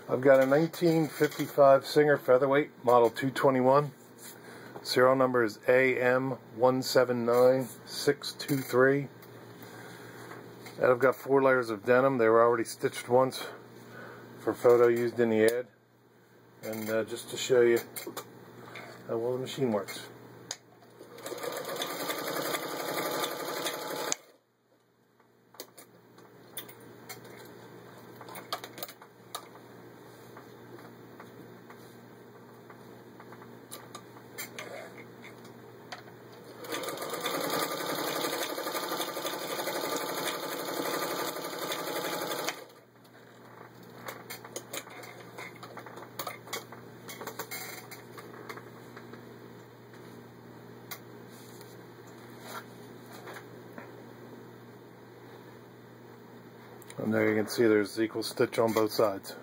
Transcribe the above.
I've got a 1955 Singer Featherweight, model 221. Serial number is AM179623. And I've got 4 layers of denim. They were already stitched once for photo used in the ad. And just to show you how well the machine works. And there you can see there's equal stitch on both sides.